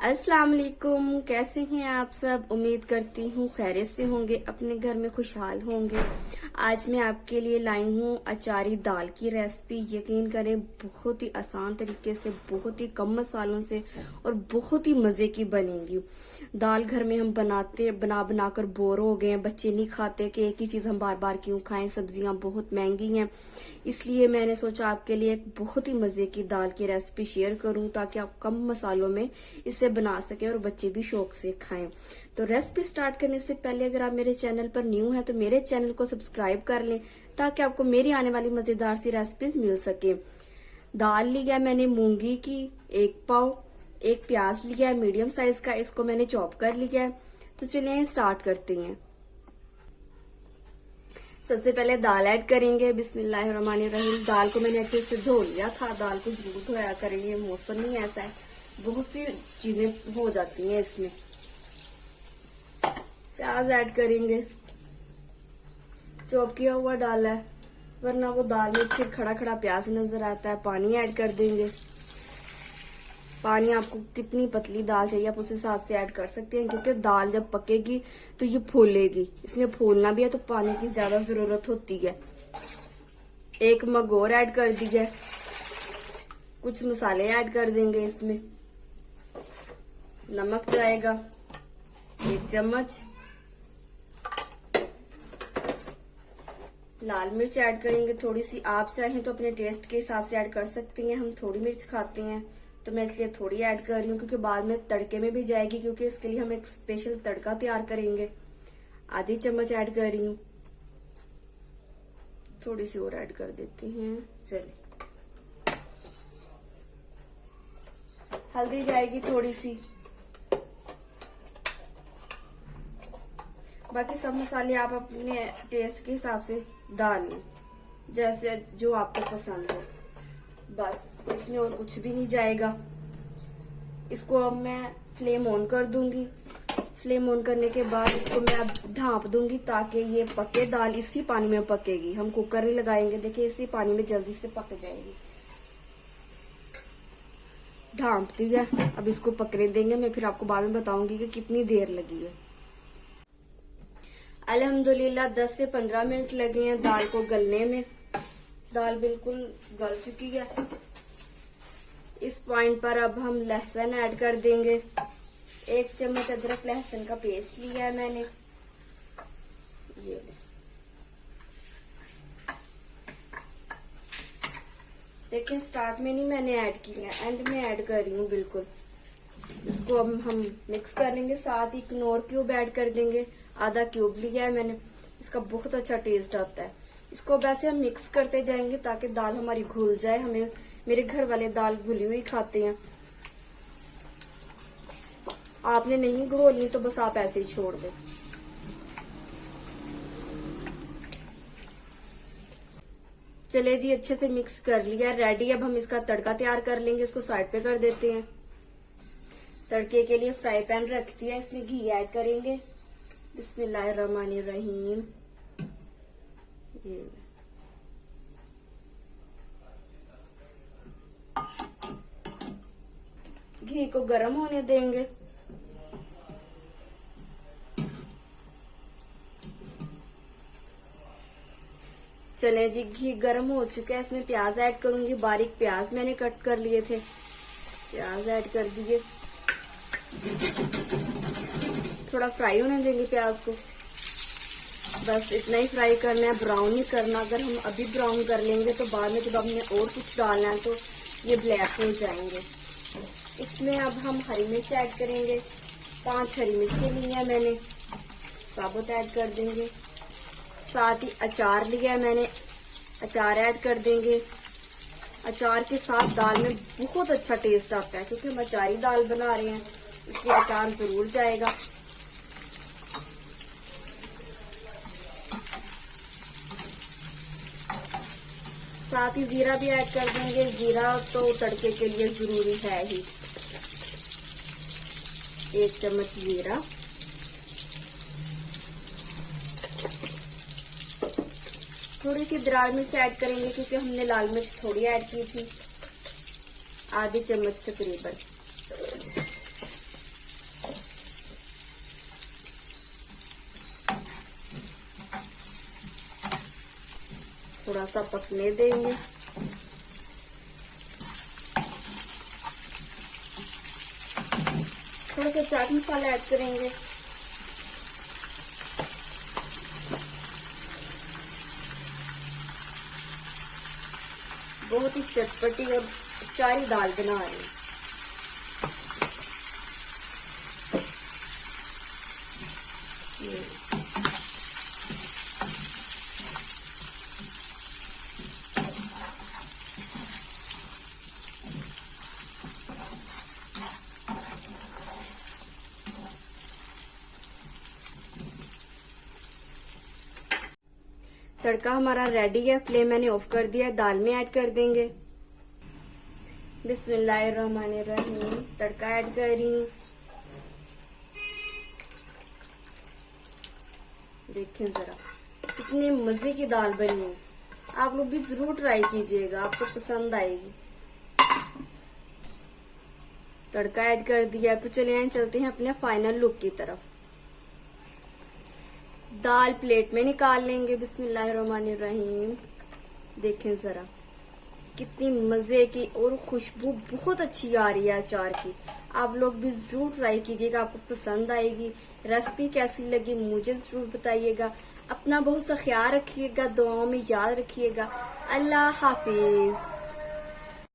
अस्सलाम वालेकुम। कैसे हैं आप सब? उम्मीद करती हूँ खैरियत से होंगे, अपने घर में खुशहाल होंगे। आज मैं आपके लिए लाई हूँ अचारी दाल की रेसिपी। यकीन करें बहुत ही आसान तरीके से, बहुत ही कम मसालों से और बहुत ही मजे की बनेगी। दाल घर में हम बना बनाकर बोर हो गए हैं। बच्चे नहीं खाते कि एक ही चीज हम बार बार क्यों खाएं। सब्जियां बहुत महंगी हैं, इसलिए मैंने सोचा आपके लिए एक बहुत ही मजे की दाल की रेसिपी शेयर करूं ताकि आप कम मसालों में इसे बना सकें और बच्चे भी शौक से खाएं। तो रेसिपी स्टार्ट करने से पहले अगर आप मेरे चैनल पर न्यू हैं तो मेरे चैनल को सब्सक्राइब कर लें ताकि आपको मेरी आने वाली मजेदार सी रेसिपीज मिल सके। दाल लिया मैंने मूंगी की 1 पाव, एक प्याज लिया है मीडियम साइज का, इसको मैंने चॉप कर लिया है। तो चलिए स्टार्ट करते हैं। सबसे पहले दाल ऐड करेंगे। बिस्मिल्लाहिर्रहमानिर्रहीम। दाल को मैंने अच्छे से धो लिया था। दाल को जरूर धोया करेंगे, मौसम ही ऐसा है, बहुत सी चीजें हो जाती हैं इसमें। प्याज ऐड करेंगे, चॉप किया हुआ डाला है, वरना वो दाल में फिर खड़ा खड़ा प्याज नजर आता है। पानी ऐड कर देंगे। पानी आपको कितनी पतली दाल चाहिए आप उस हिसाब से ऐड कर सकते हैं, क्योंकि दाल जब पकेगी तो ये फूलेगी, इसलिए फूलना भी है तो पानी की ज्यादा जरूरत होती है। 1 मग और ऐड कर दिया। कुछ मसाले ऐड कर देंगे इसमें। नमक जाएगा 1 चम्मच। लाल मिर्च ऐड करेंगे थोड़ी सी। आप चाहें तो अपने टेस्ट के हिसाब से ऐड कर सकती हैं। हम थोड़ी मिर्च खाते हैं तो मैं इसलिए थोड़ी ऐड कर रही हूँ, क्योंकि बाद में तड़के में भी जाएगी, क्योंकि इसके लिए हम एक स्पेशल तड़का तैयार करेंगे। आधी चम्मच ऐड कर रही हूँ। थोड़ी सी और ऐड कर देती हैं। चलिए, हल्दी जाएगी थोड़ी सी। बाकी सब मसाले आप अपने टेस्ट के हिसाब से डाल लें, जैसे जो आपको पसंद हो। बस इसमें और कुछ भी नहीं जाएगा। इसको अब मैं फ्लेम ऑन कर दूंगी। फ्लेम ऑन करने के बाद इसको मैं अब ढांप दूंगी ताकि ये पके। दाल इसी पानी में पकेगी, हम कुकर नहीं लगाएंगे। देखिए इसी पानी में जल्दी से पक जाएगी। ढांप दिया, अब इसको पकने देंगे। मैं फिर आपको बाद में बताऊंगी कि कितनी देर लगी है। अल्हम्दुलिल्लाह 10 से 15 मिनट लगे हैं दाल को गलने में। दाल बिल्कुल गल चुकी है। इस पॉइंट पर अब हम लहसुन ऐड कर देंगे। 1 चम्मच अदरक लहसुन का पेस्ट लिया है मैंने, ये देखिए स्टार्ट में नहीं मैंने ऐड किया, एंड में ऐड कर रही हूँ बिल्कुल। इसको अब हम मिक्स कर लेंगे। साथ ही कनौर क्यूब ऐड कर देंगे। आधा क्यूब लिया है मैंने, इसका बहुत अच्छा टेस्ट आता है। इसको वैसे हम मिक्स करते जाएंगे ताकि दाल हमारी घुल जाए। हमें मेरे घर वाले दाल घुली हुई खाते हैं। आपने नहीं घोलनी तो बस आप ऐसे ही छोड़ दें। चले जी, अच्छे से मिक्स कर लिया, रेडी। अब हम इसका तड़का तैयार कर लेंगे। इसको साइड पे कर देते हैं। तड़के के लिए फ्राई पैन रख दिया, इसमें घी ऐड करेंगे। बिस्मिल्लाहिर्रहमानिर्रहीम। ये घी को गर्म होने देंगे। चले जी, घी गर्म हो चुका है। इसमें प्याज ऐड करूंगी। बारीक प्याज मैंने कट कर लिए थे, प्याज ऐड कर दिए। थोड़ा फ्राई होने देंगे प्याज को। बस इतना ही फ्राई करना है, ब्राउन नहीं करना। अगर हम अभी ब्राउन कर लेंगे तो बाद में जब हमने और कुछ डालना है तो ये ब्लैक हो जाएंगे। इसमें अब हम हरी मिर्च ऐड करेंगे। 5 हरी मिर्चें ली है मैंने, साबुत ऐड कर देंगे। साथ ही अचार लिया है मैंने, अचार ऐड कर देंगे। अचार के साथ दाल में बहुत अच्छा टेस्ट आता है, क्योंकि हम अचारी दाल बना रहे हैं, इसलिए अचार जरूर जाएगा। साथ ही जीरा भी ऐड कर देंगे। जीरा तो तड़के के लिए जरूरी है ही। 1 चम्मच जीरा। थोड़ी सी दरार मिर्च ऐड करेंगे, क्योंकि हमने लाल मिर्च थोड़ी ऐड की थी। आधी चम्मच तकरीबन। थोड़ा सा पकने देंगे। थोड़ा सा चाट मसाला ऐड करेंगे। बहुत ही चटपटी और अचारी दाल बना रही हूँ। तड़का हमारा रेडी है, फ्लेम मैंने ऑफ कर दिया है। दाल में ऐड कर देंगे। बिस्मिल्लाहिर्रहमानिर्रहीम। तड़का ऐड कर रही हूँ। देखें जरा कितने मजे की दाल बनी है। आप लोग भी जरूर ट्राई कीजिएगा, आपको पसंद आएगी। तड़का ऐड कर दिया तो चलिए चलते हैं अपने फाइनल लुक की तरफ। दाल प्लेट में निकाल लेंगे। बिस्मिल्लाहिर्रहमानिर्रहीम। देखें जरा कितनी मजे की और खुशबू बहुत अच्छी आ रही है अचार की। आप लोग भी जरूर ट्राई कीजिएगा, आपको पसंद आएगी। रेसिपी कैसी लगी मुझे जरूर बताइएगा। अपना बहुत सा ख्याल रखिएगा, दुआओं में याद रखिएगा। अल्लाह हाफिज।